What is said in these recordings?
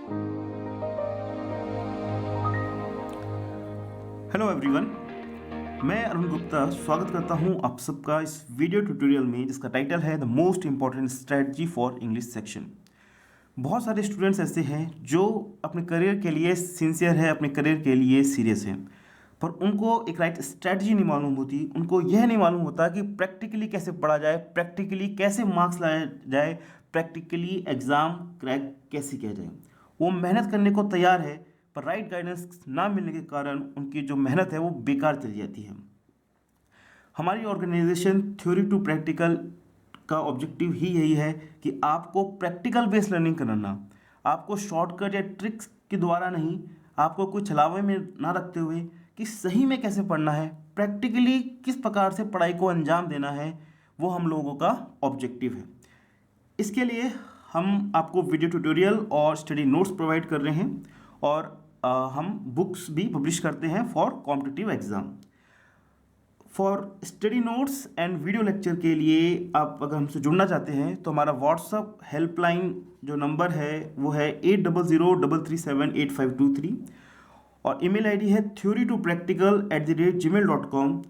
Hello everyone, मैं अरुण गुप्ता स्वागत करता हूं आप सबका इस वीडियो ट्यूटोरियल में जिसका टाइटल है the most important strategy for English section. बहुत सारे स्टूडेंट्स ऐसे हैं जो अपने करियर के लिए सिंसियर है, अपने करियर के लिए सीरियस है, पर उनको एक राइट स्ट्रेटजी नहीं मालूम होती। उनको यह नहीं मालूम होता कि प्रैक्टिकली कैसे पढ़ा जाए, प्रैक्टिकली कैसे मार्क्स लाया जाए, प्रैक्टिकली एग्ज़ाम क्रैक कैसे किया जाए। वो मेहनत करने को तैयार है, पर राइट गाइडेंस ना मिलने के कारण उनकी जो मेहनत है वो बेकार चली जाती है। हमारी ऑर्गेनाइजेशन थ्योरी टू प्रैक्टिकल का ऑब्जेक्टिव ही यही है कि आपको प्रैक्टिकल बेस्ड लर्निंग कराना, आपको शॉर्टकट या ट्रिक्स के द्वारा नहीं, आपको कोई छलावे में ना रखते हुए कि सही में कैसे पढ़ना है, प्रैक्टिकली किस प्रकार से पढ़ाई को अंजाम देना है, वो हम लोगों का ऑब्जेक्टिव है। इसके लिए हम आपको वीडियो ट्यूटोरियल और स्टडी नोट्स प्रोवाइड कर रहे हैं और हम बुक्स भी पब्लिश करते हैं for competitive exam. For study notes and video lecture के लिए आप अगर हमसे जुड़ना चाहते हैं तो हमारा व्हाट्सअप हेल्पलाइन जो नंबर है वो है 8003378523 और ईमेल आईडी है theory2practical@gmail.com।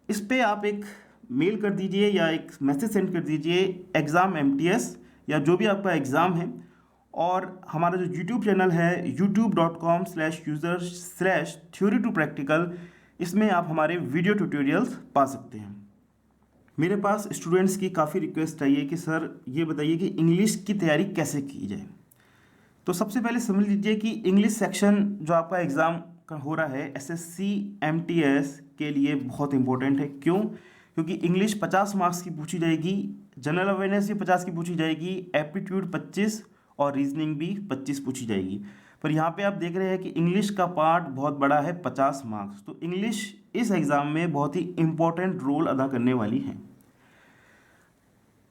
इस पे आप एक मेल कर दीजिए या एक मैसेज सेंड कर दीजिए एग्ज़ाम एमटीएस या जो भी आपका एग्ज़ाम है। और हमारा जो यूट्यूब चैनल है youtube.com/user/theory2practical, इसमें आप हमारे वीडियो ट्यूटोरियल्स पा सकते हैं। मेरे पास स्टूडेंट्स की काफ़ी रिक्वेस्ट आई है कि सर ये बताइए कि इंग्लिश की तैयारी कैसे की जाए। तो सबसे पहले समझ लीजिए कि इंग्लिश सेक्शन जो आपका एग्ज़ाम का हो रहा है एसएससी एमटीएस के लिए बहुत इंपॉर्टेंट है। क्यों? क्योंकि इंग्लिश 50 मार्क्स की पूछी जाएगी, जनरल अवेयरनेस भी 50 की पूछी जाएगी, एप्टीट्यूड 25 और रीजनिंग भी 25 पूछी जाएगी। पर यहाँ पे आप देख रहे हैं कि इंग्लिश का पार्ट बहुत बड़ा है, 50 मार्क्स। तो इंग्लिश इस एग्ज़ाम में बहुत ही इम्पोर्टेंट रोल अदा करने वाली है।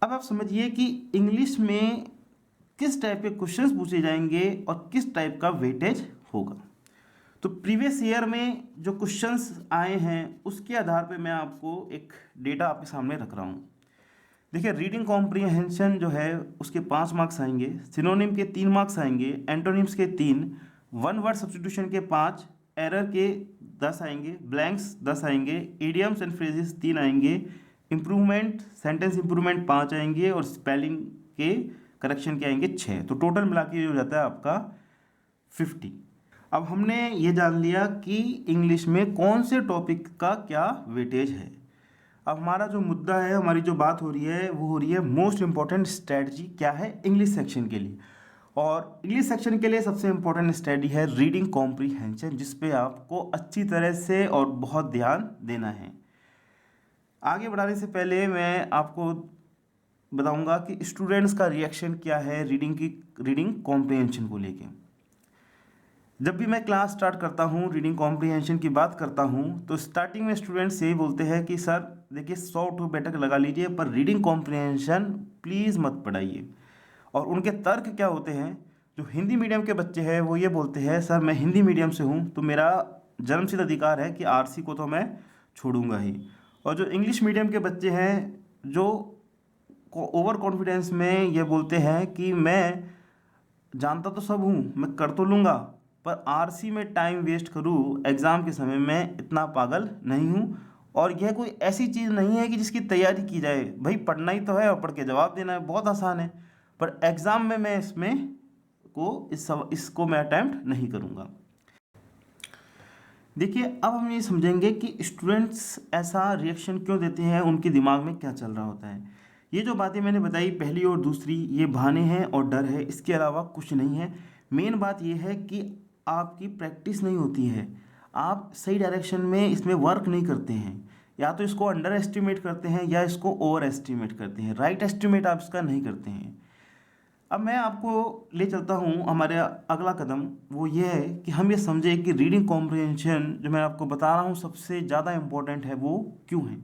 अब आप समझिए कि इंग्लिश में किस टाइप के क्वेश्चंस पूछे जाएंगे और किस टाइप का वेटेज होगा। तो प्रीवियस ईयर में जो क्वेश्चंस आए हैं उसके आधार पे मैं आपको एक डेटा आपके सामने रख रहा हूँ। देखिए, रीडिंग कॉम्प्रीहेंशन जो है उसके 5 मार्क्स आएंगे, सिनोनिम के 3 मार्क्स आएंगे, एंटोनिम्स के 3, वन वर्ड सब्स्टिट्यूशन के 5, एरर के 10 आएंगे, ब्लैंक्स 10 आएंगे, इडियम्स एंड फ्रेजेस 3 आएंगे, इम्प्रूवमेंट सेंटेंस इम्प्रूवमेंट 5 आएंगे और स्पेलिंग के करेक्शन के आएंगे 6। तो टोटल मिला के हो जाता है आपका 50। अब हमने ये जान लिया कि इंग्लिश में कौन से टॉपिक का क्या वेटेज है। अब हमारा जो मुद्दा है, हमारी जो बात हो रही है वो हो रही है मोस्ट इम्पॉर्टेंट स्ट्रैटेजी क्या है इंग्लिश सेक्शन के लिए। और इंग्लिश सेक्शन के लिए सबसे इम्पॉर्टेंट स्ट्रैटेजी है रीडिंग कॉम्प्रीहेंशन, जिस पे आपको अच्छी तरह से और बहुत ध्यान देना है। आगे बढ़ाने से पहले मैं आपको बताऊंगा कि स्टूडेंट्स का रिएक्शन क्या है रीडिंग कॉम्प्रीहेंशन को लेके। जब भी मैं क्लास स्टार्ट करता हूँ, रीडिंग कॉम्प्रीहेंशन की बात करता हूँ, तो स्टार्टिंग में स्टूडेंट्स यही बोलते हैं कि सर देखिए 100 टू बैठक लगा लीजिए पर रीडिंग कॉम्प्रीहेंशन प्लीज़ मत पढ़ाइए। और उनके तर्क क्या होते हैं? जो हिंदी मीडियम के बच्चे हैं वो ये बोलते हैं सर मैं हिंदी मीडियम से हूँ तो मेरा जन्मसिद्ध अधिकार है कि आरसी को तो मैं छोड़ूंगा ही। और जो इंग्लिश मीडियम के बच्चे हैं जो ओवर कॉन्फिडेंस में ये बोलते हैं कि मैं जानता तो सब हूँ, मैं कर तो लूँगा, पर आरसी में टाइम वेस्ट करूँ एग्ज़ाम के समय में इतना पागल नहीं हूँ। और यह कोई ऐसी चीज़ नहीं है कि जिसकी तैयारी की जाए, भाई पढ़ना ही तो है और पढ़ के जवाब देना है, बहुत आसान है। पर एग्ज़ाम में मैं इसको मैं अटैम्प्ट नहीं करूँगा। देखिए, अब हम ये समझेंगे कि स्टूडेंट्स ऐसा रिएक्शन क्यों देते हैं, उनके दिमाग में क्या चल रहा होता है। ये जो बातें मैंने बताई पहली और दूसरी, ये बहाने हैं और डर है, इसके अलावा कुछ नहीं है। मेन बात ये है कि आपकी प्रैक्टिस नहीं होती है, आप सही डायरेक्शन में इसमें वर्क नहीं करते हैं। या तो इसको अंडर एस्टिमेट करते हैं या इसको ओवर एस्टिमेट करते हैं, राइट एस्टिमेट आप इसका नहीं करते हैं। अब मैं आपको ले चलता हूँ, हमारे अगला कदम वो ये है कि हम ये समझें कि रीडिंग कॉम्प्रीहेंशन जो मैं आपको बता रहा हूँ सबसे ज़्यादा इम्पोर्टेंट है वो क्यों है।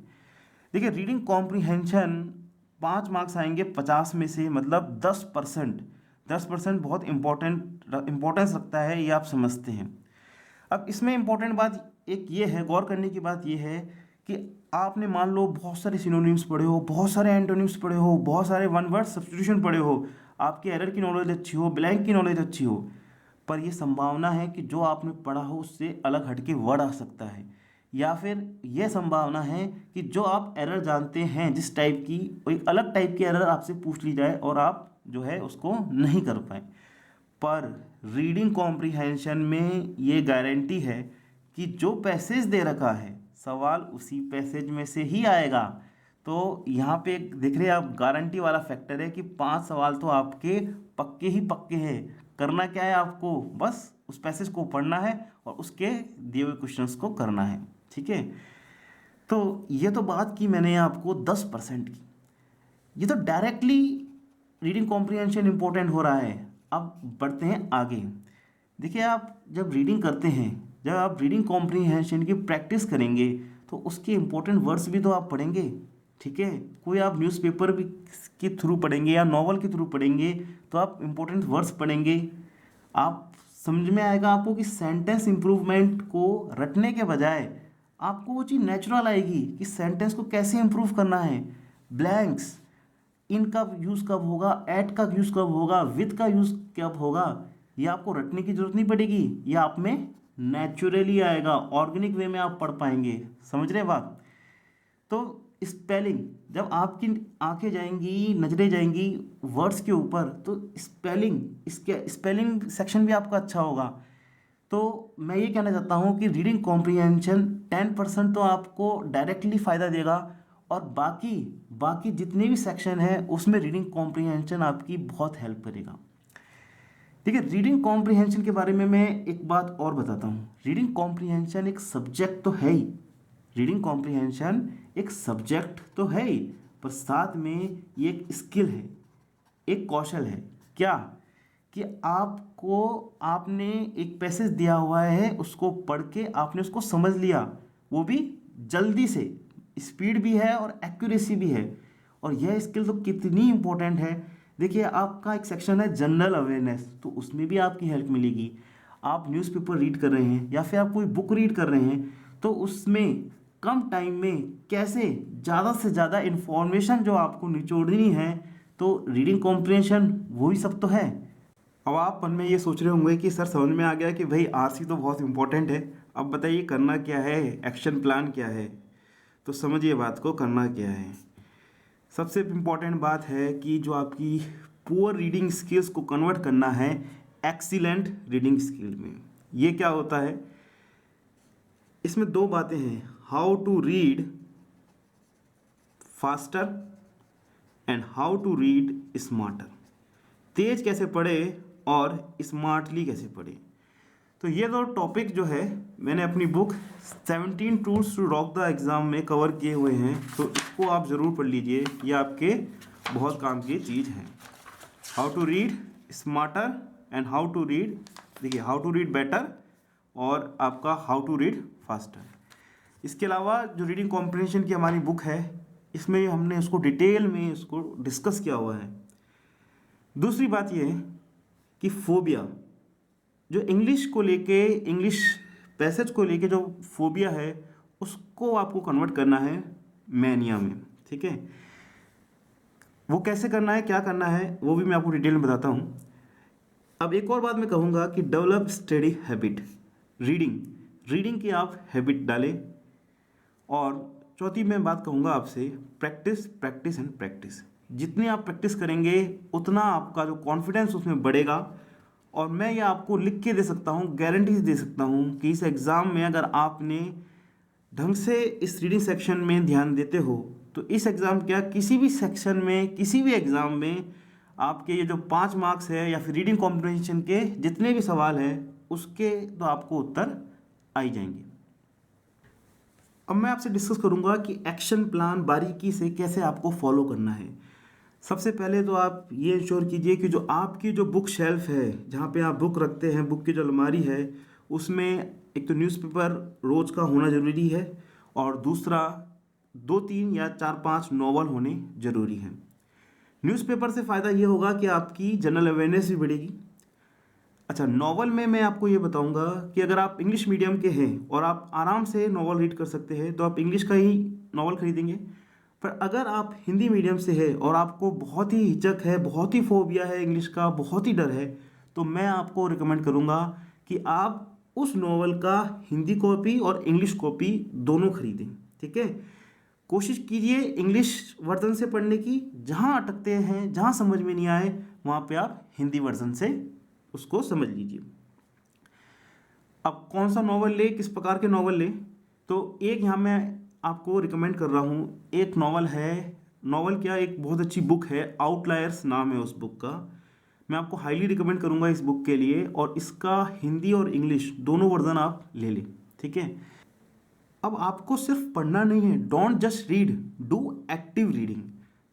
देखिए, रीडिंग कॉम्प्रीहेंशन 5 मार्क्स आएंगे 50 में से, मतलब 10%। 10% बहुत इम्पोर्टेंस रखता है, ये आप समझते हैं। अब इसमें इम्पोर्टेंट बात एक ये है, गौर करने की बात ये है कि आपने मान लो बहुत सारे सिनोनिम्स पढ़े हो, बहुत सारे एंटोनिम्स पढ़े हो, बहुत सारे वन वर्ड सब्स्टिट्यूशन पढ़े हो, आपकी एरर की नॉलेज अच्छी हो, ब्लैंक की नॉलेज अच्छी हो, पर ये संभावना है कि जो आपने पढ़ा हो उससे अलग हटके वर्ड आ सकता है, या फिर यह संभावना है कि जो आप एरर जानते हैं जिस टाइप की, वो एक अलग टाइप की एरर आपसे पूछ ली जाए और आप जो है उसको नहीं कर पाए। पर रीडिंग कॉम्प्रिहेंशन में ये गारंटी है कि जो पैसेज दे रखा है सवाल उसी पैसेज में से ही आएगा। तो यहाँ पे देख रहे हैं आप, गारंटी वाला फैक्टर है कि 5 सवाल तो आपके पक्के ही पक्के हैं। करना क्या है आपको, बस उस पैसेज को पढ़ना है और उसके दिए हुए क्वेश्चंस को करना है। ठीक है, तो ये तो बात की मैंने आपको 10% की। ये तो डायरेक्टली रीडिंग कॉम्प्रिहेंशन इंपॉर्टेंट हो रहा है। अब बढ़ते हैं आगे। देखिए, आप जब रीडिंग करते हैं, जब आप रीडिंग कॉम्प्रिहेंशन की प्रैक्टिस करेंगे तो उसके इम्पोर्टेंट वर्ड्स भी तो आप पढ़ेंगे। ठीक है, कोई आप न्यूज़पेपर भी के थ्रू पढ़ेंगे या नॉवल के थ्रू पढ़ेंगे तो आप इम्पोर्टेंट वर्ड्स पढ़ेंगे। आप समझ में आएगा आपको कि सेंटेंस इम्प्रूवमेंट को रटने के बजाय आपको वो चीज़ नेचुरल आएगी कि सेंटेंस को कैसे इम्प्रूव करना है। ब्लैंक्स, इन का यूज़ कब होगा, एट का यूज़ कब होगा, विद का यूज़ कब होगा, ये आपको रटने की जरूरत नहीं पड़ेगी, ये आप में नेचुरली आएगा, ऑर्गेनिक वे में आप पढ़ पाएंगे। समझ रहे बात। तो स्पेलिंग, जब आपकी आंखें जाएंगी, नजरें जाएंगी वर्ड्स के ऊपर, तो स्पेलिंग, इसके स्पेलिंग सेक्शन भी आपका अच्छा होगा। तो मैं ये कहना चाहता हूँ कि रीडिंग कॉम्प्रिहेंशन 10% तो आपको डायरेक्टली फ़ायदा देगा, और बाकी बाकी जितने भी सेक्शन हैं उसमें रीडिंग कॉम्प्रिहेंशन आपकी बहुत हेल्प करेगा। ठीक है, रीडिंग कॉम्प्रिहेंशन के बारे में मैं एक बात और बताता हूँ। रीडिंग कॉम्प्रिहेंशन एक सब्जेक्ट तो है ही, रीडिंग कॉम्प्रिहेंशन एक सब्जेक्ट तो है ही, पर साथ में ये एक स्किल है, एक कौशल है। क्या कि आपने एक पैसेज दिया हुआ है, उसको पढ़ के आपने उसको समझ लिया, वो भी जल्दी से, स्पीड भी है और एक्यूरेसी भी है। और यह स्किल तो कितनी इंपॉर्टेंट है। देखिए, आपका एक सेक्शन है जनरल अवेयरनेस, तो उसमें भी आपकी हेल्प मिलेगी। आप न्यूज़पेपर रीड कर रहे हैं या फिर आप कोई बुक रीड कर रहे हैं, तो उसमें कम टाइम में कैसे ज़्यादा से ज़्यादा इन्फॉर्मेशन जो आपको निचोड़नी है, तो रीडिंग कॉम्प्रिहेंशन वही सब तो है। अब आप मन में ये सोच रहे होंगे कि सर समझ में आ गया कि भाई आरसी तो बहुत इंपॉर्टेंट है, अब बताइए करना क्या है, एक्शन प्लान क्या है। तो समझिए बात को, करना क्या है। सबसे इम्पॉर्टेंट बात है कि जो आपकी पुअर रीडिंग स्किल्स को कन्वर्ट करना है एक्सीलेंट रीडिंग स्किल में। ये क्या होता है, इसमें 2 बातें हैं, how to read faster and how to read smarter. तेज कैसे पढ़े और स्मार्टली कैसे पढ़े। तो ये 2 टॉपिक जो है मैंने अपनी book 17 tools to rock the exam में कवर किए हुए हैं, तो इसको आप ज़रूर पढ़ लीजिए, ये आपके बहुत काम की चीज़ है। How to read smarter and how to read, देखिए हाउ टू रीड बेटर और आपका हाउ टू रीड फास्टर। इसके अलावा जो रीडिंग कॉम्प्रिहेंशन की हमारी बुक है, इसमें हमने उसको डिटेल में उसको डिस्कस किया हुआ है। दूसरी बात ये है कि फोबिया, जो इंग्लिश को लेके, इंग्लिश पैसेज को लेके जो फोबिया है, उसको आपको कन्वर्ट करना है मैनिया में। ठीक है, वो कैसे करना है, क्या करना है, वो भी मैं आपको डिटेल में बताता हूँ। अब एक और बात मैं कहूँगा कि डेवलप स्टडी हैबिट, रीडिंग की आप हैबिट डालें। और चौथी मैं बात कहूँगा आपसे, प्रैक्टिस प्रैक्टिस एंड प्रैक्टिस। जितनी आप प्रैक्टिस करेंगे उतना आपका जो कॉन्फिडेंस उसमें बढ़ेगा। और मैं ये आपको लिख के दे सकता हूँ, गारंटी दे सकता हूँ कि इस एग्ज़ाम में अगर आपने ढंग से इस रीडिंग सेक्शन में ध्यान देते हो, तो इस एग्ज़ाम क्या, किसी भी सेक्शन में, किसी भी एग्ज़ाम में आपके ये जो 5 मार्क्स है या फिर रीडिंग कॉम्प्रिहेंशन के जितने भी सवाल हैं, उसके तो आपको उत्तर आ ही जाएंगे। अब मैं आपसे डिस्कस करूँगा कि एक्शन प्लान बारीकी से कैसे आपको फॉलो करना है। सबसे पहले तो आप ये इंश्योर कीजिए कि जो आपकी जो बुक शेल्फ है, जहाँ पे आप बुक रखते हैं, बुक की जो अलमारी है, उसमें एक तो न्यूज़पेपर रोज़ का होना ज़रूरी है, और दूसरा 2-3 या 4-5 नॉवल होने ज़रूरी हैं। न्यूज़पेपर से फ़ायदा ये होगा कि आपकी जनरल अवेयरनेस भी बढ़ेगी। अच्छा, नॉवल में मैं आपको ये बताऊंगा कि अगर आप इंग्लिश मीडियम के हैं और आप आराम से नॉवल रीड कर सकते हैं, तो आप इंग्लिश का ही नॉवल खरीदेंगे। पर अगर आप हिंदी मीडियम से है और आपको बहुत ही हिचक है, बहुत ही फोबिया है इंग्लिश का, बहुत ही डर है, तो मैं आपको रिकमेंड करूँगा कि आप उस नॉवल का हिंदी कॉपी और इंग्लिश कॉपी दोनों खरीदें। ठीक है, कोशिश कीजिए इंग्लिश वर्जन से पढ़ने की, जहाँ अटकते हैं, जहाँ समझ में नहीं आए वहाँ पे आप हिंदी वर्जन से उसको समझ लीजिए। अब कौन सा नॉवल ले, किस प्रकार के नॉवल ले, तो एक यहाँ मैं आपको रिकमेंड कर रहा हूँ। एक नॉवल है, नॉवल क्या, एक बहुत अच्छी बुक है, आउटलायर्स नाम है उस बुक का। मैं आपको हाईली रिकमेंड करूँगा इस बुक के लिए, और इसका हिंदी और इंग्लिश दोनों वर्जन आप ले लें। ठीक है, अब आपको सिर्फ पढ़ना नहीं है, don't just read, do active reading.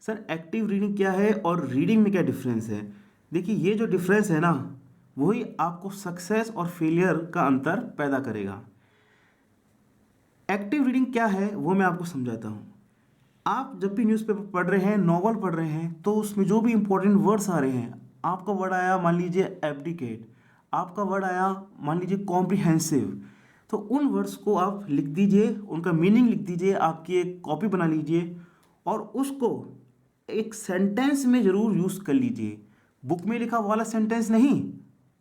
Sir active reading क्या है और रीडिंग में क्या डिफरेंस है? देखिए ये जो डिफरेंस है ना, वही आपको सक्सेस और फेलियर का अंतर पैदा करेगा। एक्टिव रीडिंग क्या है वो मैं आपको समझाता हूँ। आप जब भी न्यूज़पेपर पढ़ रहे हैं, नॉवल पढ़ रहे हैं, तो उसमें जो भी इंपॉर्टेंट वर्ड्स आ रहे हैं, आपका वर्ड आया मान लीजिए एब्डिकेट, आपका वर्ड आया मान लीजिए कॉम्प्रिहेंसिव, तो उन वर्ड्स को आप लिख दीजिए, उनका मीनिंग लिख दीजिए, आपकी एक कॉपी बना लीजिए और उसको एक सेंटेंस में ज़रूर यूज़ कर लीजिए। बुक में लिखा वाला सेंटेंस नहीं,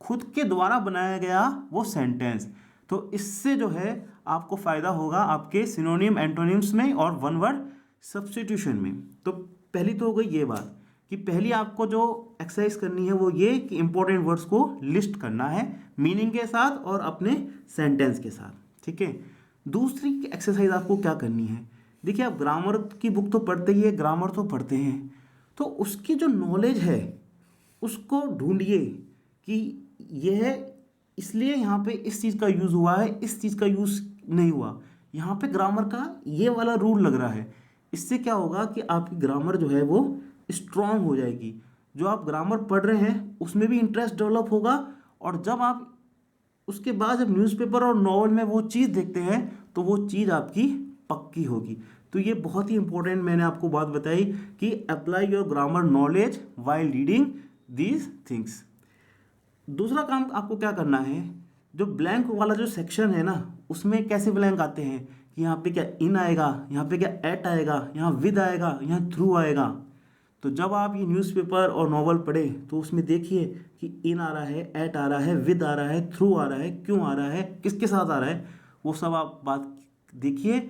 खुद के द्वारा बनाया गया वो सेंटेंस। तो इससे जो है आपको फ़ायदा होगा आपके सिनोनिम एंटोनिम्स में और वन वर्ड सब्स्टिट्यूशन में। तो पहली तो हो गई ये बात कि पहली आपको जो एक्सरसाइज करनी है वो ये कि इंपॉर्टेंट वर्ड्स को लिस्ट करना है मीनिंग के साथ और अपने सेंटेंस के साथ। ठीक है, दूसरी एक्सरसाइज आपको क्या करनी है, देखिए आप ग्रामर की बुक तो पढ़ते ही है, ग्रामर तो पढ़ते हैं, तो उसकी जो नॉलेज है उसको ढूंढिए कि यह इसलिए यहाँ पे इस चीज़ का यूज़ हुआ है, इस चीज़ का यूज़ नहीं हुआ, यहाँ पे ग्रामर का ये वाला रूल लग रहा है। इससे क्या होगा कि आपकी ग्रामर जो है वो स्ट्रांग हो जाएगी। जो आप ग्रामर पढ़ रहे हैं उसमें भी इंटरेस्ट डेवलप होगा, और जब आप उसके बाद जब न्यूज़पेपर और नॉवल में वो चीज़ देखते हैं तो वो चीज़ आपकी पक्की होगी। तो ये बहुत ही इंपॉर्टेंट मैंने आपको बात बताई कि apply your grammar knowledge while reading these things. दूसरा काम आपको क्या करना है, जो ब्लैंक वाला जो सेक्शन है ना, उसमें कैसे ब्लैंक आते हैं कि यहाँ पे क्या इन आएगा, यहाँ पे क्या एट आएगा, यहाँ विद आएगा, यहाँ थ्रू आएगा। तो जब आप ये न्यूज़पेपर और नॉवल पढ़े तो उसमें देखिए कि इन आ रहा है, एट आ रहा है, विद आ रहा है, थ्रू आ रहा है, क्यों आ रहा है, किसके साथ आ रहा है, वो सब आप बात देखिए।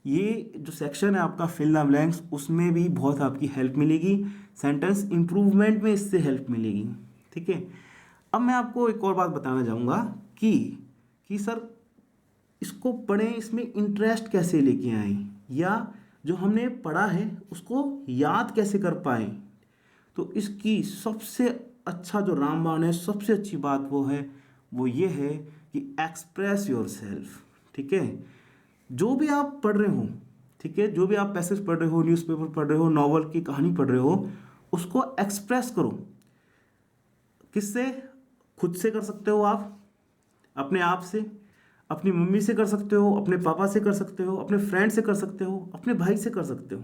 ये जो सेक्शन है आपका फिल द ब्लैंक्स, उसमें भी बहुत आपकी हेल्प मिलेगी, सेंटेंस इम्प्रूवमेंट में इससे हेल्प मिलेगी। ठीक है, अब मैं आपको एक और बात बताना चाहूँगा कि सर इसको पढ़ें, इसमें इंटरेस्ट कैसे लेके आएँ, या जो हमने पढ़ा है उसको याद कैसे कर पाएँ। तो इसकी सबसे अच्छा जो रामबाण है, सबसे अच्छी बात वो ये है कि एक्सप्रेस योर सेल्फ। ठीक है, जो भी आप पढ़ रहे हो, ठीक है, जो भी आप पैसेज पढ़ रहे हो, न्यूज़पेपर पढ़ रहे हो, नॉवल की कहानी पढ़ रहे हो, उसको एक्सप्रेस करो। किससे? खुद से कर सकते हो आप, अपने आप से, अपनी मम्मी से कर सकते हो, अपने पापा से कर सकते हो, अपने फ्रेंड से कर सकते हो, अपने भाई से कर सकते हो।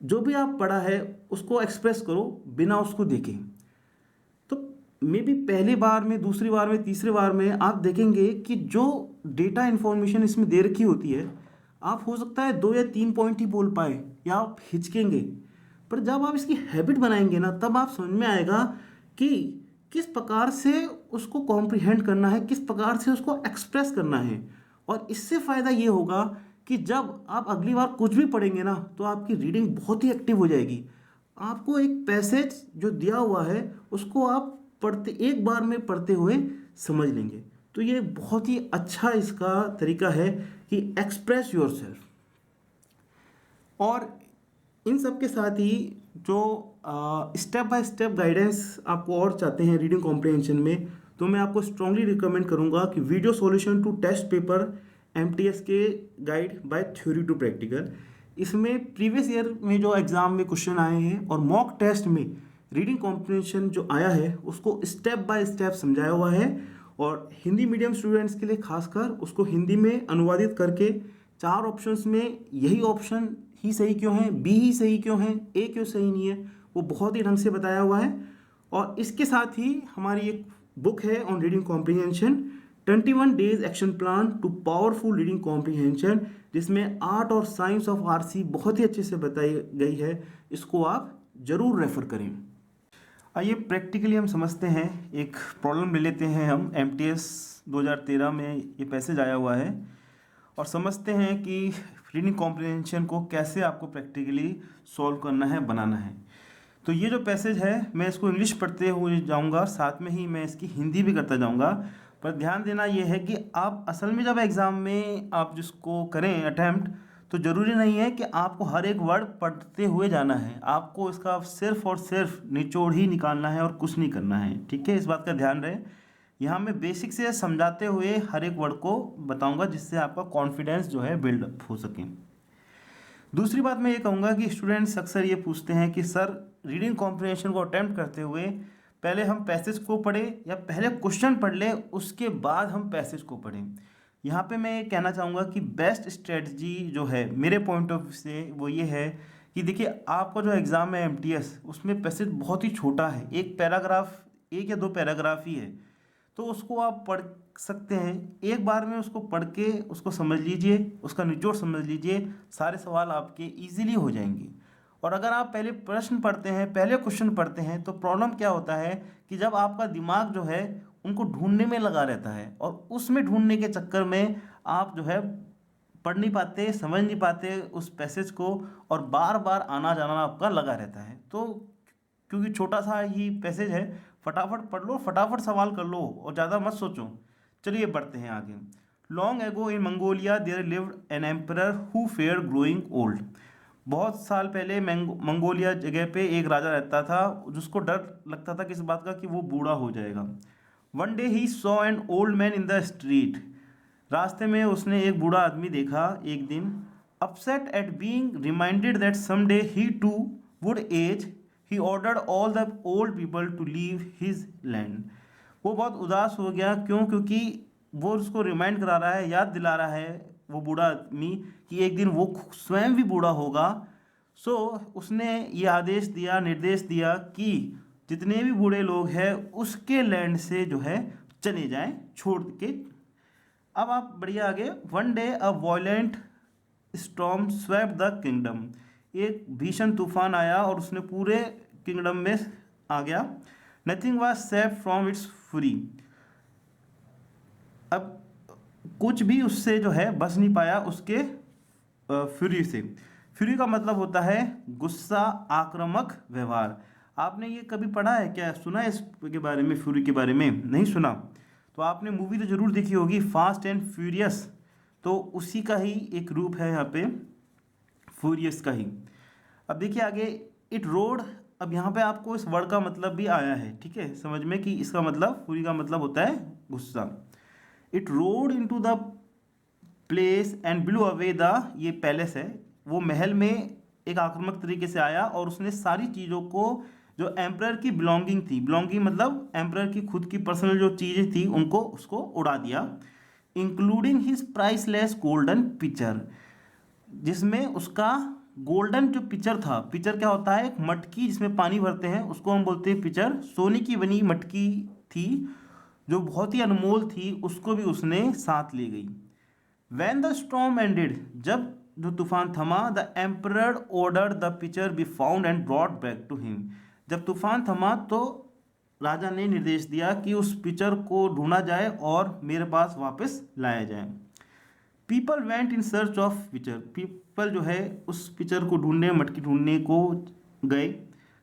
जो भी आप पढ़ा है उसको एक्सप्रेस करो बिना उसको देखे। तो मे बी पहली बार में, दूसरी बार में, तीसरी बार में आप देखेंगे कि जो डेटा इन्फॉर्मेशन इसमें दे रखी होती है, आप हो सकता है 2 या 3 पॉइंट ही बोल पाए या आप हिचकेंगे, पर जब आप इसकी हैबिट बनाएंगे ना, तब आप समझ में आएगा कि किस प्रकार से उसको कॉम्प्रिहेंड करना है, किस प्रकार से उसको एक्सप्रेस करना है। और इससे फ़ायदा ये होगा कि जब आप अगली बार कुछ भी पढ़ेंगे ना, तो आपकी रीडिंग बहुत ही एक्टिव हो जाएगी। आपको एक पैसेज जो दिया हुआ है उसको आप पढ़ते, एक बार में पढ़ते हुए समझ लेंगे। तो ये बहुत ही अच्छा इसका तरीका है कि एक्सप्रेस योरसेल्फ। और इन सब के साथ ही जो स्टेप बाय स्टेप गाइडेंस आपको और चाहते हैं रीडिंग कॉम्प्रिहेंशन में, तो मैं आपको स्ट्रांगली रिकमेंड करूंगा कि video solution to test paper MTS के guide by theory to practical, इसमें प्रीवियस ईयर में जो एग्ज़ाम में क्वेश्चन आए हैं और मॉक टेस्ट में रीडिंग कॉम्प्रिहेंशन जो आया है उसको स्टेप बाय स्टेप समझाया हुआ है। और हिंदी मीडियम स्टूडेंट्स के लिए खासकर उसको हिंदी में अनुवादित करके 4 ऑप्शंस में यही ऑप्शन ही सही क्यों है, बी ही सही क्यों है, ए क्यों सही नहीं है, वो बहुत ही ढंग से बताया हुआ है। और इसके साथ ही हमारी एक बुक है on reading comprehension, 21 days action plan to powerful reading comprehension, जिसमें आर्ट और साइंस ऑफ आरसी बहुत ही अच्छे से बताई गई है। इसको आप ज़रूर रेफ़र करें। आइए प्रैक्टिकली हम समझते हैं। एक प्रॉब्लम ले लेते हैं हम, एमटीएस 2013 में ये पैसेज आया हुआ है, और समझते हैं कि रीडिंग कॉम्प्रिहेंशन को कैसे आपको प्रैक्टिकली सॉल्व करना है, बनाना है। तो ये जो पैसेज है मैं इसको इंग्लिश पढ़ते हुए जाऊंगा, साथ में ही मैं इसकी हिंदी भी करता जाऊंगा। पर ध्यान देना ये है कि आप असल में जब एग्ज़ाम में आप जिसको करें अटैम्प्ट, तो ज़रूरी नहीं है कि आपको हर एक वर्ड पढ़ते हुए जाना है। आपको इसका सिर्फ और सिर्फ निचोड़ ही निकालना है और कुछ नहीं करना है, ठीक है। इस बात का ध्यान रहे। यहाँ मैं बेसिक से समझाते हुए हर एक वर्ड को बताऊंगा, जिससे आपका कॉन्फिडेंस जो है बिल्डअप हो सके। दूसरी बात मैं ये कहूँगा कि स्टूडेंट्स अक्सर ये पूछते हैं कि सर रीडिंग कॉम्प्रिहेंशन को अटैम्प्ट करते हुए पहले हम पैसेज को पढ़ें या पहले क्वेश्चन पढ़ लें उसके बाद हम पैसेज को पढ़ें। यहाँ पे मैं ये कहना चाहूँगा कि बेस्ट स्ट्रेटजी जो है मेरे पॉइंट ऑफ व्यू से वो ये है कि देखिए, आपका जो एग्ज़ाम है एमटीएस, उसमें पैसेज बहुत ही छोटा है, एक पैराग्राफ, एक या दो पैराग्राफ ही है। तो उसको आप पढ़ सकते हैं, एक बार में उसको पढ़ के उसको समझ लीजिए, उसका निचोड़ समझ लीजिए, सारे सवाल आपके इजीली हो जाएंगे। और अगर आप पहले प्रश्न पढ़ते हैं, पहले क्वेश्चन पढ़ते हैं, तो प्रॉब्लम क्या होता है कि जब आपका दिमाग जो है उनको ढूंढने में लगा रहता है, और उसमें ढूंढने के चक्कर में आप जो है पढ़ नहीं पाते, समझ नहीं पाते उस पैसेज को, और बार बार आना जाना आपका लगा रहता है। तो क्योंकि छोटा सा ही पैसेज है, फटाफट पढ़ लो, फटाफट सवाल कर लो और ज़्यादा मत सोचो। चलिए बढ़ते हैं आगे। Long ago in Mongolia there lived an emperor who fear growing old. बहुत साल पहले मंगोलिया जगह पे एक राजा रहता था, जिसको डर लगता था किस बात का, कि वो बूढ़ा हो जाएगा। One day he saw an old man in the street. रास्ते में उसने एक बूढ़ा आदमी देखा एक दिन। Upset at being reminded that someday he too would age, he ordered all the old people to leave his land. वो बहुत उदास हो गया। क्यों? क्योंकि वो उसको रिमाइंड करा रहा है, याद दिला रहा है वो बूढ़ा आदमी कि एक दिन वो स्वयं भी बूढ़ा होगा। सो उसने ये आदेश दिया, निर्देश दिया कि जितने भी बूढ़े लोग हैं उसके लैंड से जो है चले जाएं, छोड़ के। अब आप बढ़िया आगे। One day a violent storm swept the kingdom. एक भीषण तूफान आया और उसने पूरे किंगडम में आ गया। Nothing was safe from its free. अब कुछ भी उससे जो है बच नहीं पाया उसके फ्यूरी से। फ्यूरी का मतलब होता है गुस्सा, आक्रामक व्यवहार। आपने ये कभी पढ़ा है क्या, सुना है इसके बारे में, फ्यूरी के बारे में? नहीं सुना तो आपने मूवी तो जरूर देखी होगी, फास्ट एंड फ्यूरियस। तो उसी का ही एक रूप है यहाँ पे, फ्यूरियस का ही। अब देखिए आगे, इट रोड। अब यहाँ पे आपको इस वर्ड का मतलब भी आया है, ठीक है, समझ में, कि इसका मतलब, फ्यूरी का मतलब होता है गुस्सा। It rode into the place and blew away the, ये पैलेस है, वो महल में एक आक्रामक तरीके से आया और उसने सारी चीज़ों को, जो एम्परर की बिलोंगिंग थी, बिलोंगिंग मतलब एम्परर की खुद की पर्सनल जो चीज़ें थी, उनको उसको उड़ा दिया। Including his priceless golden picture, जिसमें उसका गोल्डन जो पिक्चर था। पिक्चर क्या होता है? एक मटकी जिसमें पानी भरते हैं, उसको हम बोलते हैं पिक्चर। सोने की बनी मटकी थी जो बहुत ही अनमोल थी, उसको भी उसने साथ ले गई। वैन द स्टॉर्म एंडेड, जब जो तूफान थमा, the emperor order the picture be found and brought back to him. जब तूफान थमा तो राजा ने निर्देश दिया कि उस पिक्चर को ढूंढा जाए और मेरे पास वापस लाया जाए। People went in search of picture. People जो है उस पिक्चर को ढूंढने, मटकी ढूंढने को गए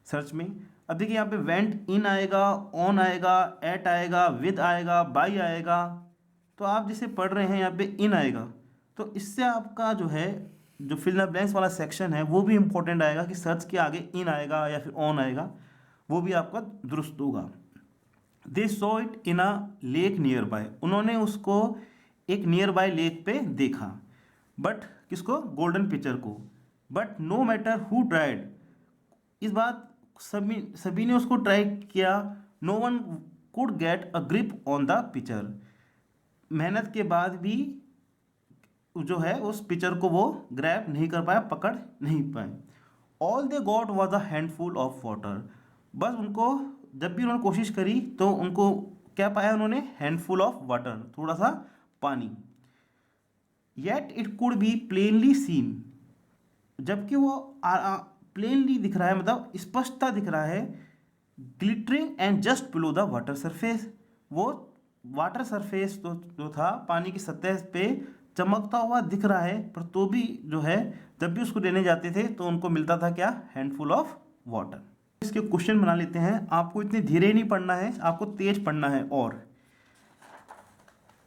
सर्च में। अब देखिए यहाँ पे वेंट इन आएगा, ऑन आएगा, एट आएगा, विद आएगा, बाई आएगा। तो आप जिसे पढ़ रहे हैं यहाँ पे इन आएगा, तो इससे आपका जो है जो फिल द ब्लैंक्स वाला सेक्शन है वो भी इंपॉर्टेंट आएगा कि सर्च के आगे इन आएगा या फिर ऑन आएगा, वो भी आपका दुरुस्त होगा। They saw it in a lake near by. उन्होंने उसको एक नियर बाय लेक पे देखा। बट किसको? गोल्डन पिक्चर को। But no matter who tried, इस बात सभी सभी ने उसको ट्राई किया। No one could get a grip on the picture. मेहनत के बाद भी जो है उस पिक्चर को वो ग्रैब नहीं कर पाया, पकड़ नहीं पाए। All they got was a handful of water. बस उनको, जब भी उन्होंने कोशिश करी तो उनको क्या पाया उन्होंने? हैंडफुल ऑफ वाटर, थोड़ा सा पानी। Yet it could be plainly seen, जबकि वो प्लेनली दिख रहा है, मतलब स्पष्टता दिख रहा है glittering and just below the water surface, वो वाटर सरफेस तो जो था पानी की सतह पे चमकता हुआ दिख रहा है, पर तो भी जो है जब भी उसको लेने जाते थे तो उनको मिलता था क्या, हैंडफुल ऑफ वाटर। इसके क्वेश्चन बना लेते हैं, आपको इतने धीरे नहीं पढ़ना है, आपको तेज पढ़ना है। और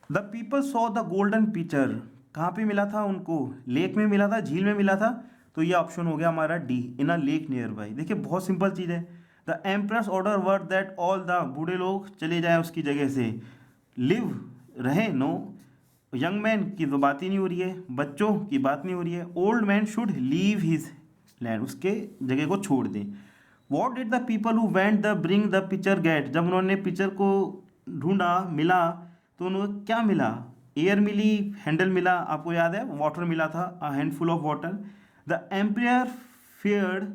the people saw the golden picture, कहाँ पे मिला था उनको, लेक में मिला था, झील में मिला था, तो ये ऑप्शन हो गया हमारा D, in a lake near by. देखिए बहुत सिंपल चीज़ है। The empress order word that all the बूढ़े लोग चले जाएं उसकी जगह से, लिव रहे, नो, यंग मैन की तो बात ही नहीं हो रही है, बच्चों की बात नहीं हो रही है, old man should leave his land, उसके जगह को छोड़ दें। What did the people who went the bring the picture get, जब उन्होंने पिक्चर को ढूंढा मिला तो उन्हें क्या मिला, एयर मिली, हैंडल मिला, आपको याद है, वाटर मिला था, a handful of water. The empire feared,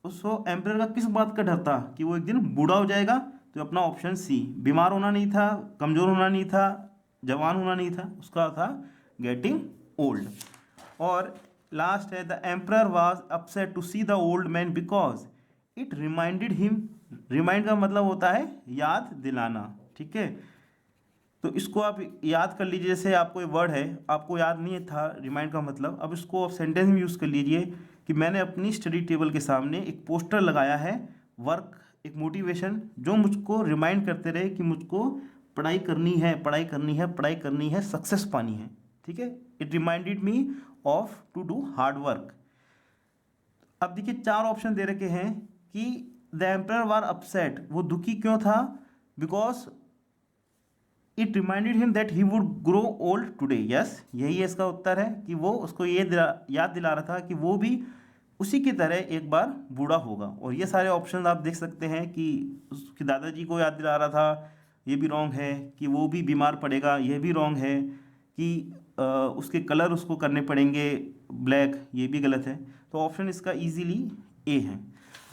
उसको एम्पायर का किस बात का डर था, कि वो एक दिन बूढ़ा हो जाएगा, तो अपना ऑप्शन सी, बीमार होना नहीं था, कमज़ोर होना नहीं था, जवान होना नहीं था, उसका था गेटिंग ओल्ड। और लास्ट है, the empire was upset to see the old man because it reminded him, remind का मतलब होता है याद दिलाना, ठीक है। तो इसको आप याद कर लीजिए, जैसे आपको ये वर्ड है आपको याद नहीं था रिमाइंड का मतलब, अब इसको आप सेंटेंस में यूज़ कर लीजिए कि मैंने अपनी स्टडी टेबल के सामने एक पोस्टर लगाया है, वर्क, एक मोटिवेशन जो मुझको रिमाइंड करते रहे कि मुझको पढ़ाई करनी है, पढ़ाई करनी है, पढ़ाई करनी है, सक्सेस पानी है, ठीक है। It reminded me of to do hard work. अब देखिए 4 ऑप्शन दे रखे हैं कि द एम्पायर वर अपसेट, वो दुखी क्यों था, because it reminded him that he would grow old today, yes, यही है इसका उत्तर है कि वो उसको ये याद दिला रहा था कि वो भी उसी की तरह एक बार बूढ़ा होगा। और ये सारे ऑप्शन आप देख सकते हैं कि उसके दादाजी को याद दिला रहा था, ये भी रॉन्ग है, कि वो भी बीमार पड़ेगा, ये भी रॉन्ग है, कि उसके कलर उसको करने पड़ेंगे ब्लैक, ये भी गलत है। तो ऑप्शन इसका इजीली ए है।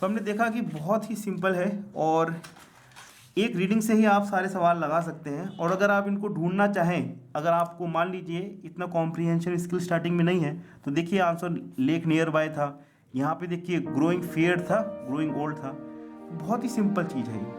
तो हमने देखा कि बहुत ही सिंपल है और एक रीडिंग से ही आप सारे सवाल लगा सकते हैं। और अगर आप इनको ढूंढना चाहें, अगर आपको मान लीजिए इतना कॉम्प्रिहेंशन स्किल स्टार्टिंग में नहीं है, तो देखिए आंसर लेक नियर बाय था, यहाँ पे देखिए ग्रोइंग फेयर था, ग्रोइंग ओल्ड था, बहुत ही सिंपल चीज़ है ये।